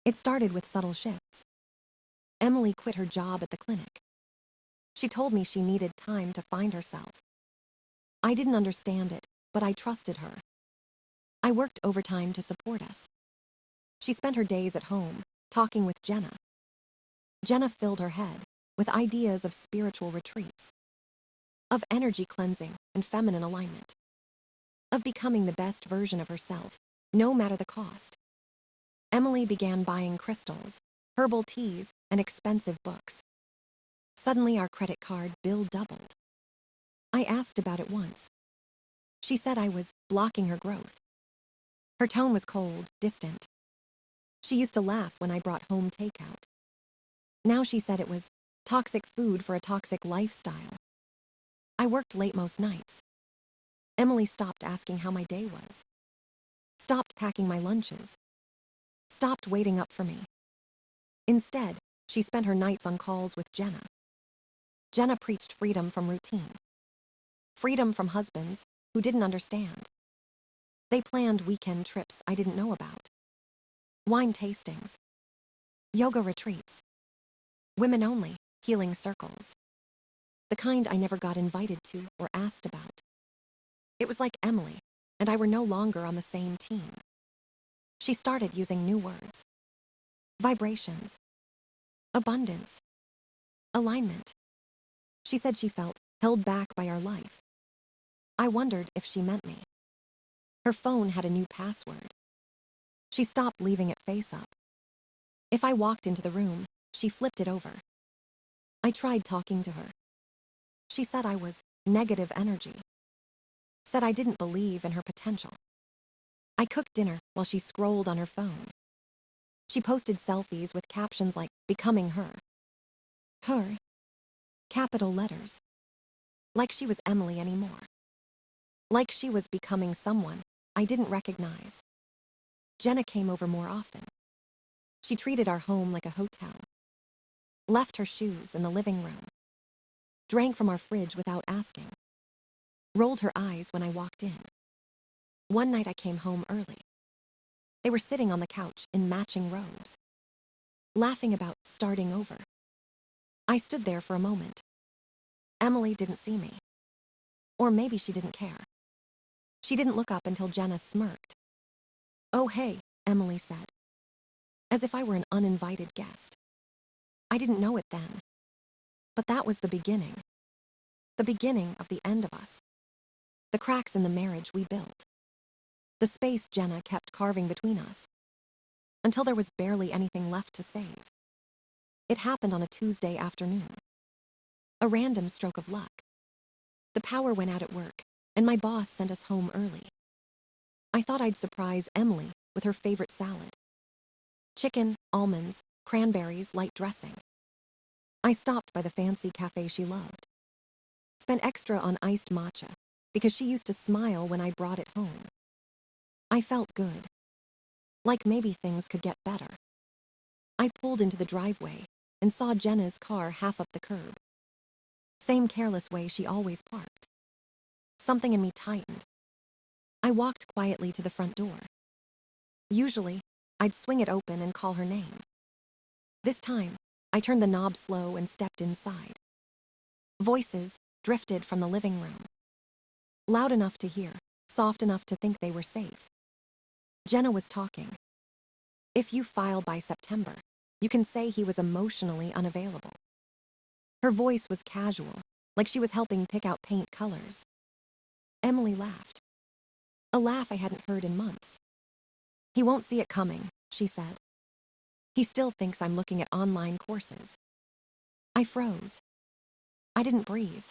It started with subtle shifts. Emily quit her job at the clinic. She told me she needed time to find herself. I didn't understand it, but I trusted her. I worked overtime to support us. She spent her days at home, talking with Jenna. Jenna filled her head with ideas of spiritual retreats, of energy cleansing and feminine alignment, of becoming the best version of herself, no matter the cost. Emily began buying crystals, herbal teas, and expensive books. Suddenly, our credit card bill doubled. I asked about it once. She said I was blocking her growth. Her tone was cold, distant. She used to laugh when I brought home takeout. Now she said it was toxic food for a toxic lifestyle. I worked late most nights. Emily stopped asking how my day was, stopped packing my lunches, stopped waiting up for me. Instead, she spent her nights on calls with Jenna. Jenna preached freedom from routine, freedom from husbands who didn't understand. They planned weekend trips I didn't know about, wine tastings, yoga retreats, women-only healing circles, the kind I never got invited to or asked about. It was like Emily and I were no longer on the same team. She started using new words: vibrations, abundance, alignment. She said she felt held back by our life. I wondered if she meant me. Her phone had a new password. She stopped leaving it face up. If I walked into the room, she flipped it over. I tried talking to her. She said I was negative energy, said I didn't believe in her potential. I cooked dinner while she scrolled on her phone. She posted selfies with captions like "becoming her." Her, capital letters. Like she was Emily anymore. Like she was becoming someone I didn't recognize. Jenna came over more often. She treated our home like a hotel. Left her shoes in the living room. Drank from our fridge without asking. Rolled her eyes when I walked in. One night I came home early. They were sitting on the couch in matching robes, laughing about starting over. I stood there for a moment. Emily didn't see me. Or maybe she didn't care. She didn't look up until Jenna smirked. "Oh, hey," Emily said, as if I were an uninvited guest. I didn't know it then. But that was the beginning. The beginning of the end of us. The cracks in the marriage we built. The space Jenna kept carving between us. Until there was barely anything left to save. It happened on a Tuesday afternoon. A random stroke of luck. The power went out at work, and my boss sent us home early. I thought I'd surprise Emily with her favorite salad. Chicken, almonds, cranberries, light dressing. I stopped by the fancy cafe she loved. Spent extra on iced matcha, because she used to smile when I brought it home. I felt good. Like maybe things could get better. I pulled into the driveway and saw Jenna's car half up the curb. Same careless way she always parked. Something in me tightened. I walked quietly to the front door. Usually, I'd swing it open and call her name. This time, I turned the knob slow and stepped inside. Voices drifted from the living room. Loud enough to hear, soft enough to think they were safe. Jenna was talking. "If you file by September, you can say he was emotionally unavailable." Her voice was casual, like she was helping pick out paint colors. Emily laughed. A laugh I hadn't heard in months. "He won't see it coming," she said. "He still thinks I'm looking at online courses." I froze. I didn't breathe.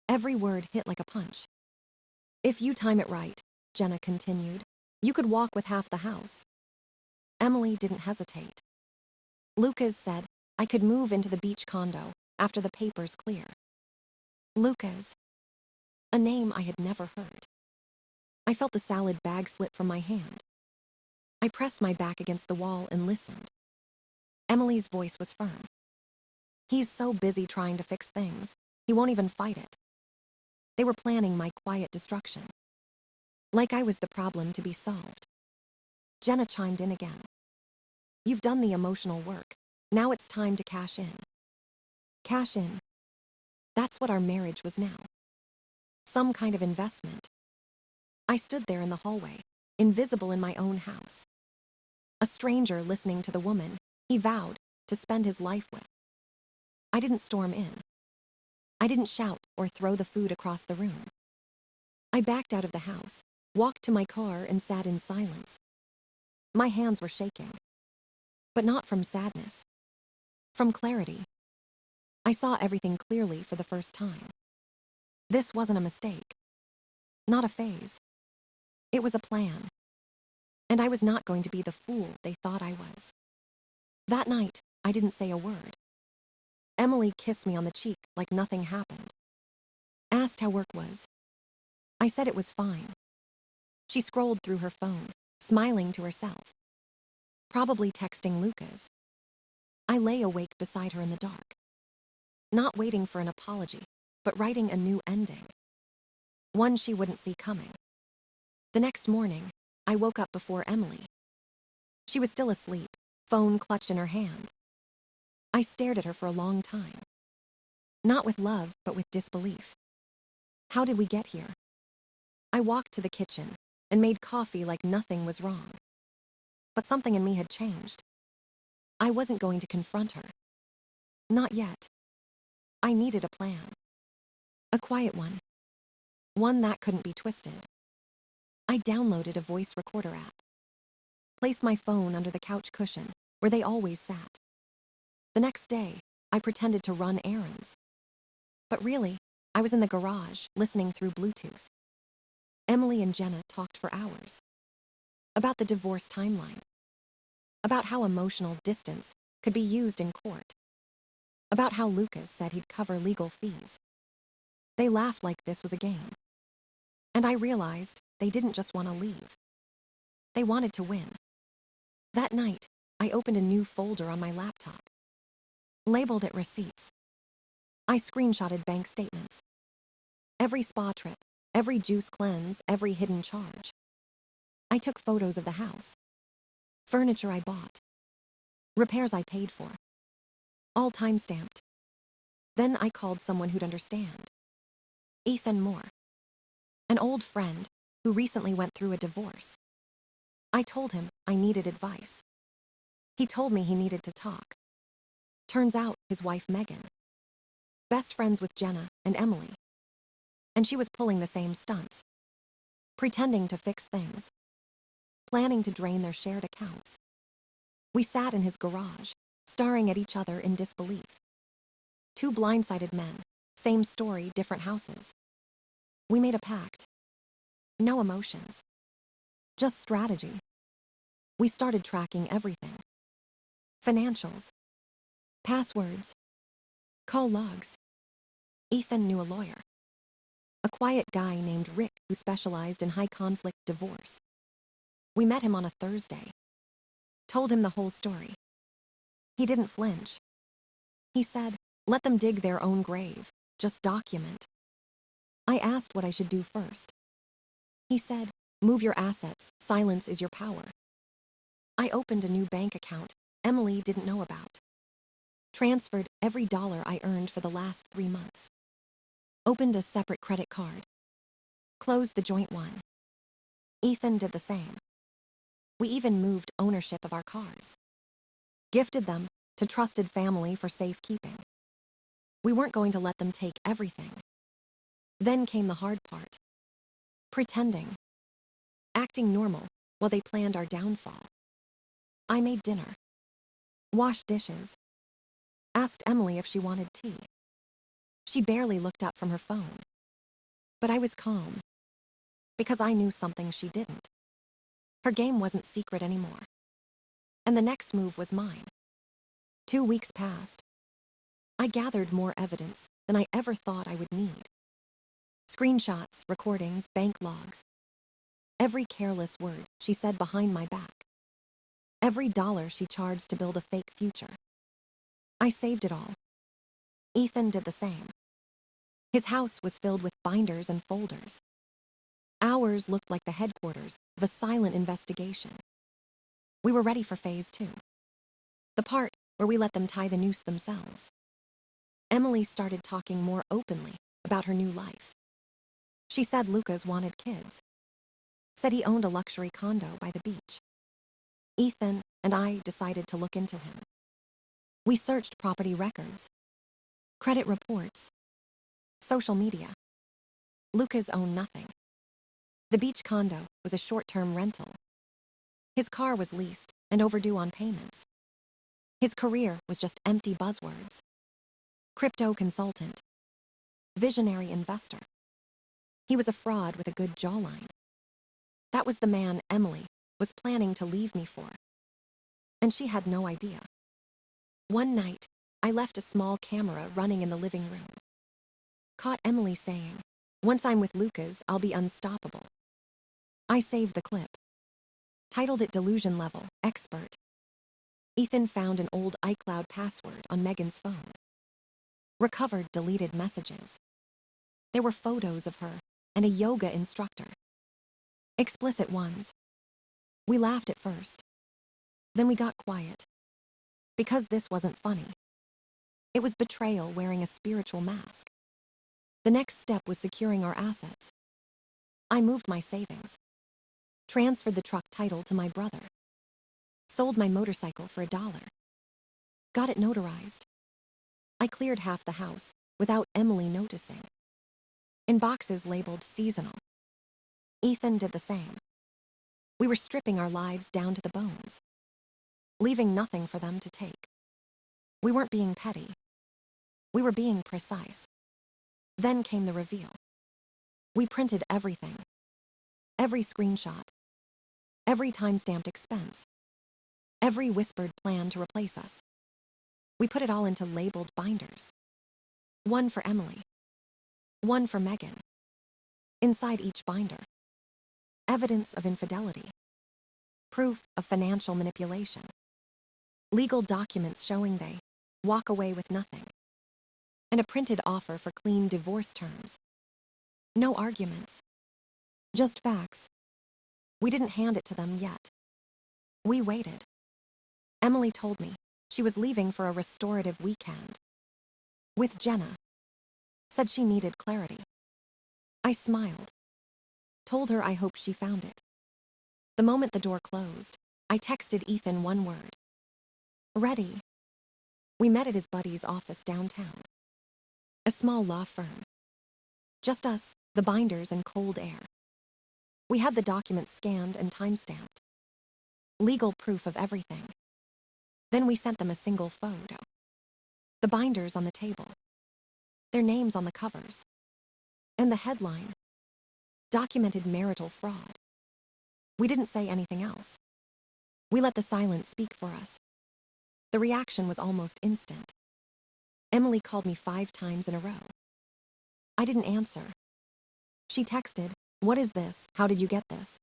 Every word hit like a punch. "If you time it right," Jenna continued, "you could walk with half the house." Emily didn't hesitate. Lucas said I could move into the beach condo after the papers clear. Lucas. A name I had never heard. I felt the salad bag slip from my hand. I pressed my back against the wall and listened. Emily's voice was firm. "He's so busy trying to fix things, he won't even fight it." They were planning my quiet destruction. Like I was the problem to be solved. Jenna chimed in again. You've done the emotional work. Now it's time to cash in. Cash in. That's what our marriage was now. Some kind of investment. I stood there in the hallway, invisible in my own house. A stranger listening to the woman he vowed to spend his life with. I didn't storm in. I didn't shout or throw the food across the room. I backed out of the house, walked to my car, and sat in silence. My hands were shaking. But not from sadness. From clarity. I saw everything clearly for the first time. This wasn't a mistake. Not a phase. It was a plan. And I was not going to be the fool they thought I was. That night, I didn't say a word. Emily kissed me on the cheek like nothing happened. Asked how work was. I said it was fine. She scrolled through her phone, smiling to herself. Probably texting Lucas. I lay awake beside her in the dark. Not waiting for an apology, but writing a new ending. One she wouldn't see coming. The next morning, I woke up before Emily. She was still asleep, phone clutched in her hand. I stared at her for a long time. Not with love, but with disbelief. How did we get here? I walked to the kitchen and made coffee like nothing was wrong. But something in me had changed. I wasn't going to confront her. Not yet. I needed a plan. A quiet one. One that couldn't be twisted. I downloaded a voice recorder app. Placed my phone under the couch cushion, where they always sat. The next day, I pretended to run errands. But really, I was in the garage, listening through Bluetooth. Emily and Jenna talked for hours. About the divorce timeline. About how emotional distance could be used in court. About how Lucas said he'd cover legal fees. They laughed like this was a game. And I realized they didn't just want to leave. They wanted to win. That night, I opened a new folder on my laptop. Labeled it receipts. I screenshotted bank statements. Every spa trip, every juice cleanse, every hidden charge. I took photos of the house. Furniture I bought. Repairs I paid for. All time-stamped. Then I called someone who'd understand. Ethan Moore. An old friend who recently went through a divorce. I told him I needed advice. He told me he needed to talk. Turns out his wife Megan. Best friends with Jenna and Emily. And she was pulling the same stunts. Pretending to fix things. Planning to drain their shared accounts. We sat in his garage, staring at each other in disbelief. Two blindsided men, same story, different houses. We made a pact. No emotions. Just strategy. We started tracking everything. Financials. Passwords. Call logs. Ethan knew a lawyer. A quiet guy named Rick who specialized in high-conflict divorce. We met him on a Thursday. Told him the whole story. He didn't flinch. He said, let them dig their own grave. Just document. I asked what I should do first. He said, move your assets. Silence is your power. I opened a new bank account Emily didn't know about. Transferred every dollar I earned for the last 3 months. Opened a separate credit card. Closed the joint one. Ethan did the same. We even moved ownership of our cars. Gifted them to trusted family for safekeeping. We weren't going to let them take everything. Then came the hard part. Pretending. Acting normal while they planned our downfall. I made dinner. Washed dishes. Asked Emily if she wanted tea. She barely looked up from her phone. But I was calm. Because I knew something she didn't. Her game wasn't secret anymore. And the next move was mine. 2 weeks passed. I gathered more evidence than I ever thought I would need. Screenshots, recordings, bank logs. Every careless word she said behind my back. Every dollar she charged to build a fake future. I saved it all. Ethan did the same. His house was filled with binders and folders. Ours looked like the headquarters of a silent investigation. We were ready for phase 2. The part where we let them tie the noose themselves. Emily started talking more openly about her new life. She said Lucas wanted kids. Said he owned a luxury condo by the beach. Ethan and I decided to look into him. We searched property records, credit reports, social media. Lucas owned nothing. The beach condo was a short-term rental. His car was leased and overdue on payments. His career was just empty buzzwords. Crypto consultant. Visionary investor. He was a fraud with a good jawline. That was the man Emily was planning to leave me for. And she had no idea. One night, I left a small camera running in the living room. Caught Emily saying, "Once I'm with Lucas, I'll be unstoppable." I saved the clip. Titled it Delusion Level Expert. Ethan found an old iCloud password on Megan's phone. Recovered deleted messages. There were photos of her and a yoga instructor. Explicit ones. We laughed at first. Then we got quiet. Because this wasn't funny. It was betrayal wearing a spiritual mask. The next step was securing our assets. I moved my savings. Transferred the truck title to my brother. Sold my motorcycle for $1. Got it notarized. I cleared half the house without Emily noticing. In boxes labeled seasonal. Ethan did the same. We were stripping our lives down to the bones. Leaving nothing for them to take. We weren't being petty. We were being precise. Then came the reveal. We printed everything. Every screenshot. Every time-stamped expense. Every whispered plan to replace us. We put it all into labeled binders. One for Emily. One for Megan. Inside each binder. Evidence of infidelity. Proof of financial manipulation. Legal documents showing they walk away with nothing. And a printed offer for clean divorce terms. No arguments. Just facts. We didn't hand it to them yet. We waited. Emily told me she was leaving for a restorative weekend. With Jenna. Said she needed clarity. I smiled. Told her I hoped she found it. The moment the door closed, I texted Ethan one word. Ready. We met at his buddy's office downtown. A small law firm. Just us, the binders, and cold air. We had the documents scanned and time-stamped. Legal proof of everything. Then we sent them a single photo. The binders on the table. Their names on the covers. And the headline. Documented marital fraud. We didn't say anything else. We let the silence speak for us. The reaction was almost instant. Emily called me 5 times in a row. I didn't answer. She texted, "What is this? How did you get this?"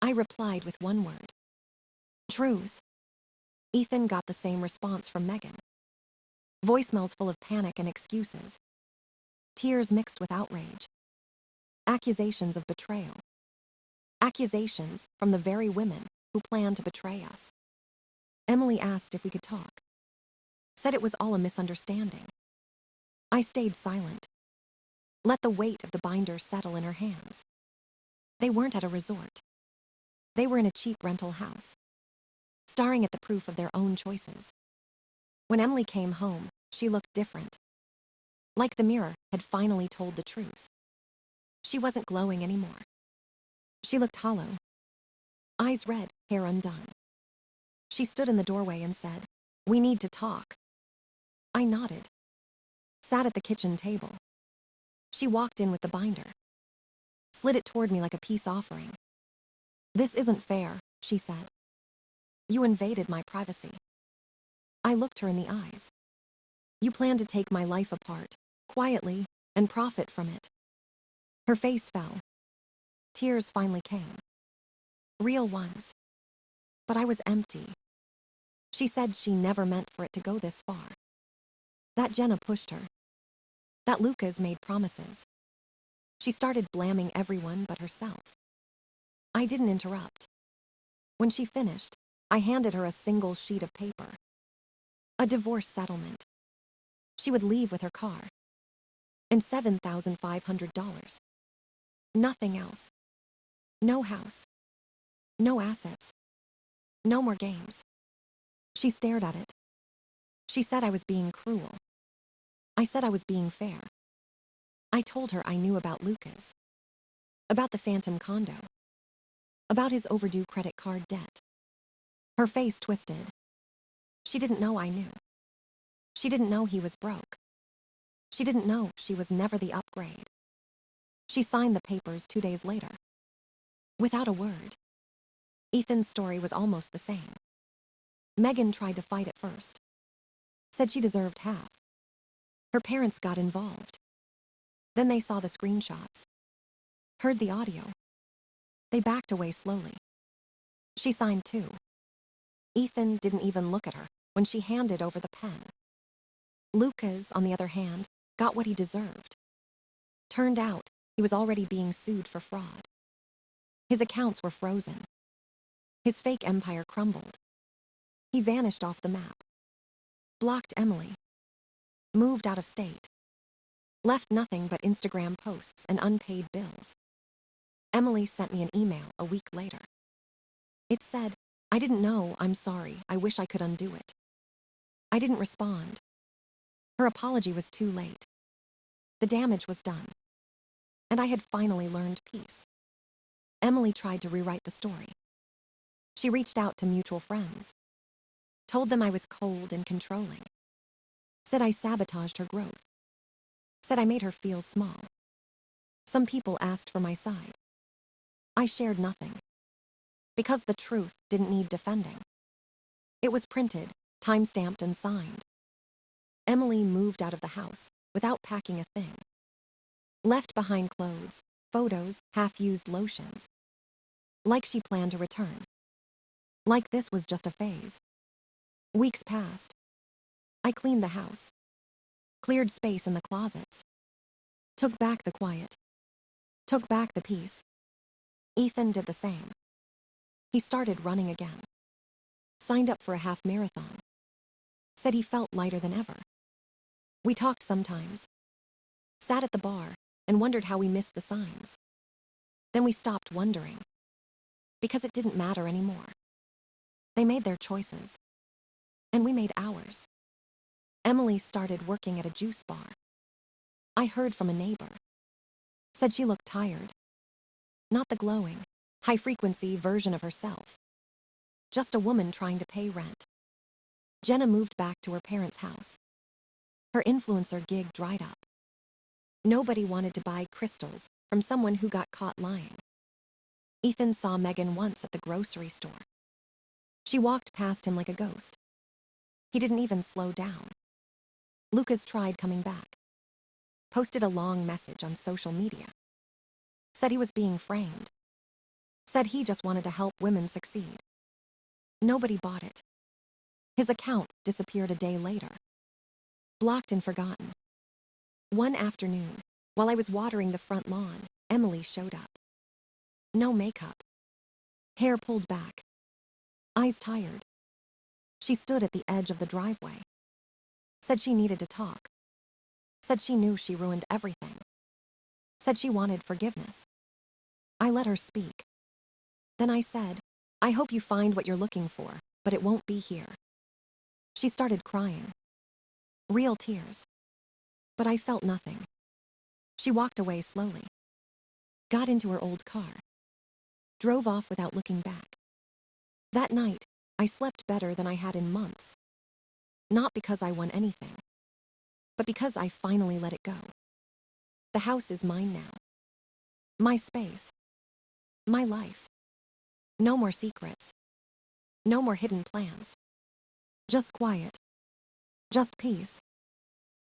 I replied with one word. Truth. Ethan got the same response from Megan. Voicemails full of panic and excuses. Tears mixed with outrage. Accusations of betrayal. Accusations from the very women who planned to betray us. Emily asked if we could talk. Said it was all a misunderstanding. I stayed silent. Let the weight of the binder settle in her hands. They weren't at a resort. They were in a cheap rental house. Staring at the proof of their own choices. When Emily came home, she looked different. Like the mirror had finally told the truth. She wasn't glowing anymore. She looked hollow. Eyes red, hair undone. She stood in the doorway and said, "We need to talk." I nodded. Sat at the kitchen table. She walked in with the binder. Slid it toward me like a peace offering. "This isn't fair," she said. "You invaded my privacy." I looked her in the eyes. "You plan to take my life apart, quietly, and profit from it." Her face fell. Tears finally came. Real ones. But I was empty. She said she never meant for it to go this far. That Jenna pushed her. That Lucas made promises. She started blaming everyone but herself. I didn't interrupt. When she finished, I handed her a single sheet of paper. A divorce settlement. She would leave with her car. And $7,500. Nothing else. No house. No assets. No more games. She stared at it. She said I was being cruel. I said I was being fair. I told her I knew about Lucas. About the phantom condo. About his overdue credit card debt. Her face twisted. She didn't know I knew. She didn't know he was broke. She didn't know she was never the upgrade. She signed the papers 2 days later. Without a word. Ethan's story was almost the same. Megan tried to fight at first. Said she deserved half. Her parents got involved. Then they saw the screenshots. Heard the audio. They backed away slowly. She signed too. Ethan didn't even look at her when she handed over the pen. Lucas, on the other hand, got what he deserved. Turned out, he was already being sued for fraud. His accounts were frozen. His fake empire crumbled. He vanished off the map. Blocked Emily. Moved out of state. Left nothing but Instagram posts and unpaid bills. Emily sent me an email a week later. It said, "I didn't know, I'm sorry, I wish I could undo it." I didn't respond. Her apology was too late. The damage was done. And I had finally learned peace. Emily tried to rewrite the story. She reached out to mutual friends. Told them I was cold and controlling. Said I sabotaged her growth. Said I made her feel small. Some people asked for my side. I shared nothing. Because the truth didn't need defending. It was printed, time-stamped and signed. Emily moved out of the house without packing a thing. Left behind clothes, photos, half-used lotions. Like she planned to return. Like this was just a phase. Weeks passed. I cleaned the house. Cleared space in the closets. Took back the quiet. Took back the peace. Ethan did the same. He started running again. Signed up for a half marathon. Said he felt lighter than ever. We talked sometimes. Sat at the bar and wondered how we missed the signs. Then we stopped wondering. Because it didn't matter anymore. They made their choices. And we made ours. Emily started working at a juice bar. I heard from a neighbor. Said she looked tired. Not the glowing, high-frequency version of herself. Just a woman trying to pay rent. Jenna moved back to her parents' house. Her influencer gig dried up. Nobody wanted to buy crystals from someone who got caught lying. Ethan saw Megan once at the grocery store. She walked past him like a ghost. He didn't even slow down. Lucas tried coming back. Posted a long message on social media. Said he was being framed. Said he just wanted to help women succeed. Nobody bought it. His account disappeared a day later. Blocked and forgotten. One afternoon, while I was watering the front lawn, Emily showed up. No makeup. Hair pulled back. Eyes tired. She stood at the edge of the driveway. Said she needed to talk. Said she knew she ruined everything. Said she wanted forgiveness. I let her speak. Then I said, "I hope you find what you're looking for, but it won't be here." She started crying. Real tears. But I felt nothing. She walked away slowly. Got into her old car. Drove off without looking back. That night, I slept better than I had in months. Not because I won anything, but because I finally let it go. The house is mine now. My space. My life. No more secrets. No more hidden plans. Just quiet. Just peace.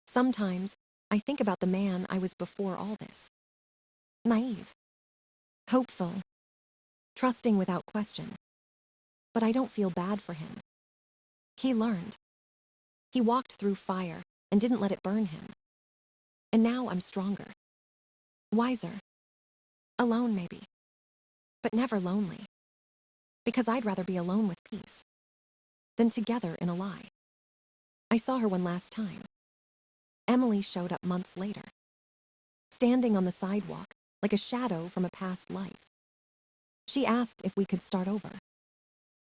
Sometimes, I think about the man I was before all this. Naive. Hopeful. Trusting without question. But I don't feel bad for him. He learned. He walked through fire and didn't let it burn him. And now I'm stronger. Wiser. Alone maybe. But never lonely. Because I'd rather be alone with peace than together in a lie. I saw her one last time. Emily showed up months later, standing on the sidewalk like a shadow from a past life. She asked if we could start over,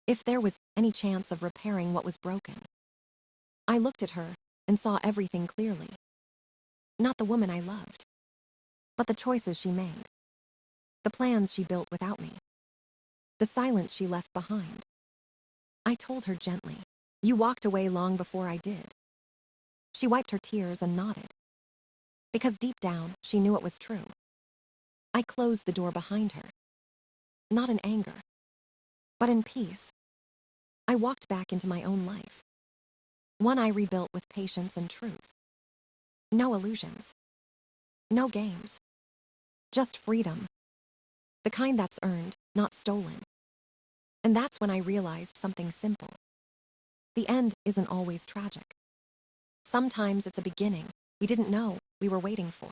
if there was any chance of repairing what was broken. I looked at her and saw everything clearly. Not the woman I loved, but the choices she made, the plans she built without me, the silence she left behind. I told her gently, "You walked away long before I did." She wiped her tears and nodded, because deep down she knew it was true. I closed the door behind her, not in anger, but in peace. I walked back into my own life, one I rebuilt with patience and truth. No illusions, no games, just freedom, the kind that's earned, not stolen. And that's when I realized something simple. The end isn't always tragic. Sometimes it's a beginning we didn't know we were waiting for.